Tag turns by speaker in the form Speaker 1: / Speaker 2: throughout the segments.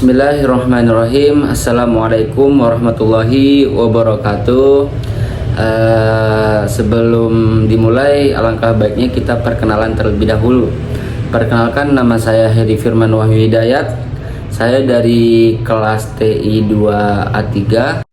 Speaker 1: Bismillahirrahmanirrahim. Assalamualaikum warahmatullahi wabarakatuh. Sebelum dimulai, alangkah baiknya kita perkenalan terlebih dahulu. Perkenalkan, nama saya Hedi Firman Wahyu Hidayat. Saya dari kelas TI 2A3.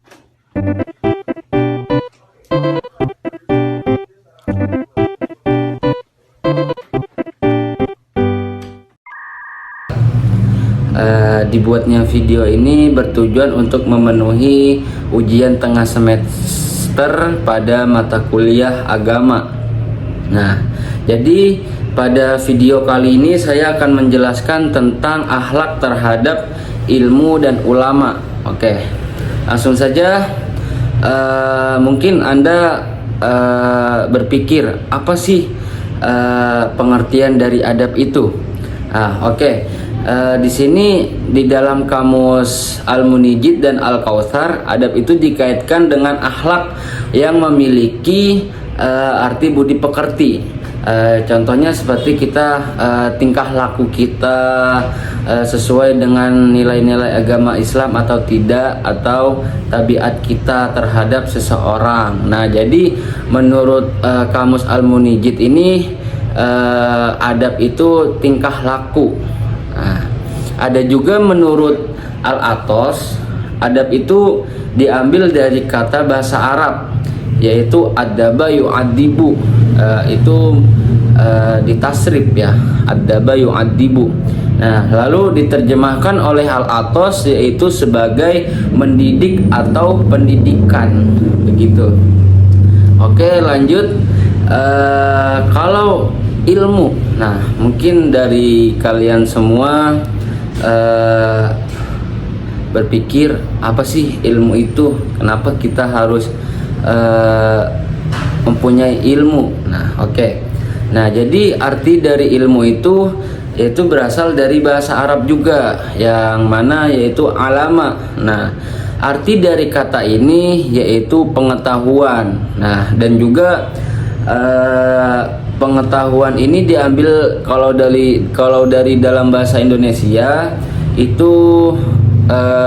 Speaker 1: Dibuatnya video ini bertujuan untuk memenuhi ujian tengah semester pada mata kuliah agama. Nah, jadi pada video kali ini saya akan menjelaskan tentang akhlak terhadap ilmu dan ulama. Oke, langsung saja. Mungkin Anda berpikir, apa sih pengertian dari adab itu? Oke. Di sini di dalam kamus Al-Munijid dan Al-Kautsar, adab itu dikaitkan dengan akhlak yang memiliki arti budi pekerti. Contohnya seperti kita tingkah laku kita sesuai dengan nilai-nilai agama Islam atau tidak, atau tabiat kita terhadap seseorang. Nah, jadi menurut kamus Al-Munijid ini adab itu tingkah laku. Nah, ada juga menurut Al-Athos, adab itu diambil dari kata bahasa Arab, yaitu adaba yu'adibu. Itu ditasrif ya, adaba yu'adibu. Nah, lalu diterjemahkan oleh Al-Athos yaitu sebagai mendidik atau pendidikan, begitu. Oke, lanjut. Kalau ilmu, nah mungkin dari kalian semua berpikir, apa sih ilmu itu? Kenapa kita harus mempunyai ilmu? Nah, oke. Nah, jadi arti dari ilmu itu yaitu berasal dari bahasa Arab juga, yang mana yaitu alama. Nah, arti dari kata ini yaitu pengetahuan. Nah, dan juga pengetahuan ini diambil kalau dari dalam bahasa Indonesia itu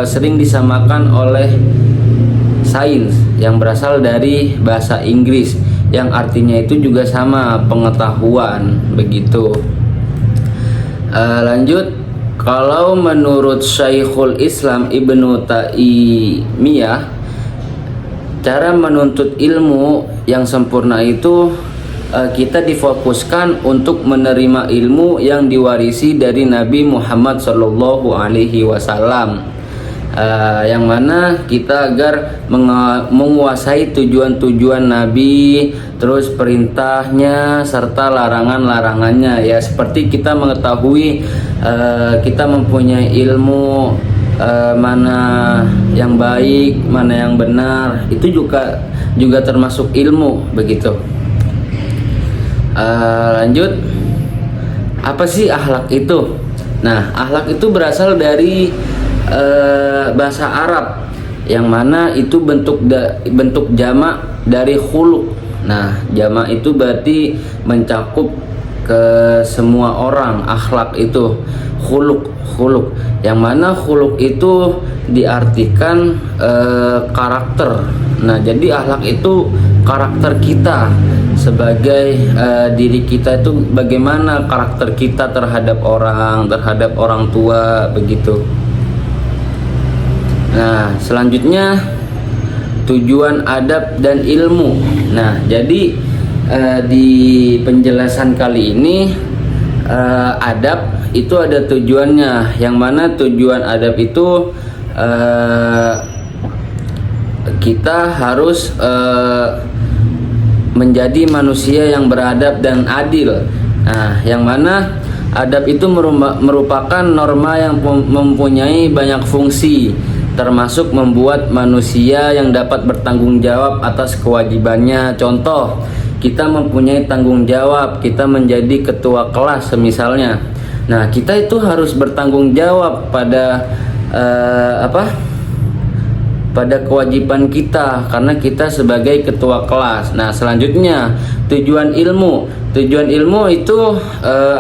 Speaker 1: sering disamakan oleh sains yang berasal dari bahasa Inggris, yang artinya itu juga sama, pengetahuan, begitu. Lanjut, kalau menurut Syekhul Islam Ibnu Taimiyah, cara menuntut ilmu yang sempurna itu kita difokuskan untuk menerima ilmu yang diwarisi dari Nabi Muhammad Shallallahu Alaihi Wasallam, yang mana kita agar menguasai tujuan-tujuan Nabi, terus perintahnya serta larangan-larangannya. Ya, seperti kita mengetahui kita mempunyai ilmu mana yang baik, mana yang benar, itu juga termasuk ilmu, begitu. Lanjut, apa sih akhlak itu? Nah, akhlak itu berasal dari bahasa Arab, yang mana itu bentuk jamak dari khuluq. Nah, jamak itu berarti mencakup ke semua orang. Akhlak itu khuluq, yang mana khuluq itu diartikan karakter. Nah, jadi akhlak itu karakter kita sebagai diri kita, itu bagaimana karakter kita terhadap orang tua, begitu. Nah, selanjutnya tujuan adab dan ilmu. Nah, jadi di penjelasan kali ini adab itu ada tujuannya, yang mana tujuan adab itu kita harus menjadi manusia yang beradab dan adil. Nah, yang mana adab itu merupakan norma yang mempunyai banyak fungsi, termasuk membuat manusia yang dapat bertanggung jawab atas kewajibannya. Contoh, kita mempunyai tanggung jawab, kita menjadi ketua kelas misalnya. Nah, kita itu harus bertanggung jawab pada pada kewajiban kita, karena kita sebagai ketua kelas. Nah, selanjutnya tujuan ilmu. Tujuan ilmu itu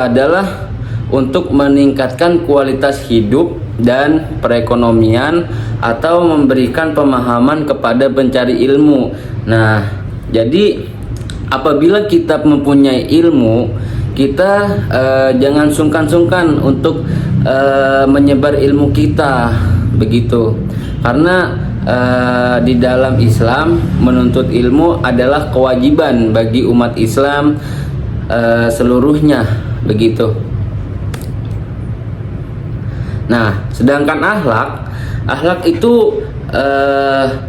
Speaker 1: adalah untuk meningkatkan kualitas hidup dan perekonomian atau memberikan pemahaman kepada pencari ilmu. Nah, jadi apabila kita mempunyai ilmu, kita jangan sungkan-sungkan untuk menyebar ilmu kita, begitu. Karena di dalam Islam menuntut ilmu adalah kewajiban bagi umat Islam seluruhnya, begitu. Nah, sedangkan akhlak itu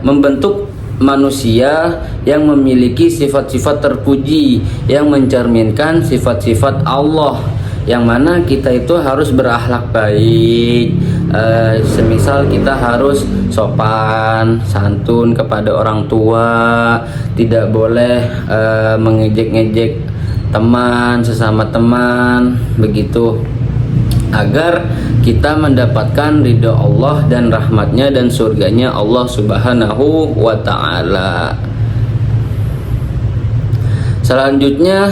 Speaker 1: membentuk manusia yang memiliki sifat-sifat terpuji yang mencerminkan sifat-sifat Allah, yang mana kita itu harus berakhlak baik. Semisal kita harus sopan santun kepada orang tua, tidak boleh mengejek-ngejek teman, sesama teman, begitu, agar kita mendapatkan ridho Allah dan rahmatnya dan surganya Allah Subhanahu wa ta'ala. Selanjutnya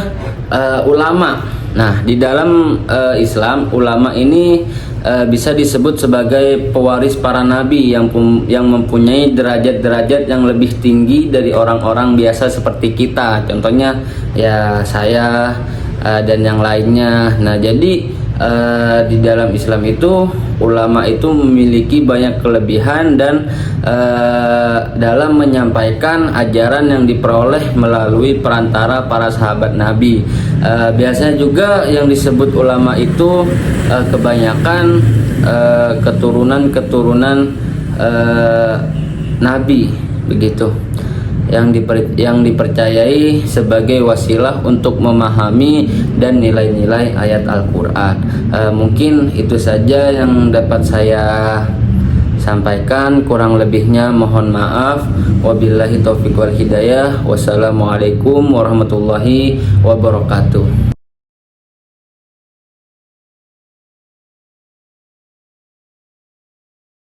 Speaker 1: ulama. Nah, di dalam Islam, ulama ini bisa disebut sebagai pewaris para nabi yang mempunyai derajat-derajat yang lebih tinggi dari orang-orang biasa seperti kita. Contohnya ya saya dan yang lainnya. Nah, jadi di dalam Islam itu ulama itu memiliki banyak kelebihan dan dalam menyampaikan ajaran yang diperoleh melalui perantara para sahabat Nabi. Biasanya juga yang disebut ulama itu kebanyakan keturunan Nabi, begitu, yang dipercayai sebagai wasilah untuk memahami dan nilai-nilai ayat Al-Quran. Mungkin itu saja yang dapat saya sampaikan, kurang lebihnya mohon maaf. Wabillahi taufiq wal hidayah. Wassalamualaikum warahmatullahi wabarakatuh.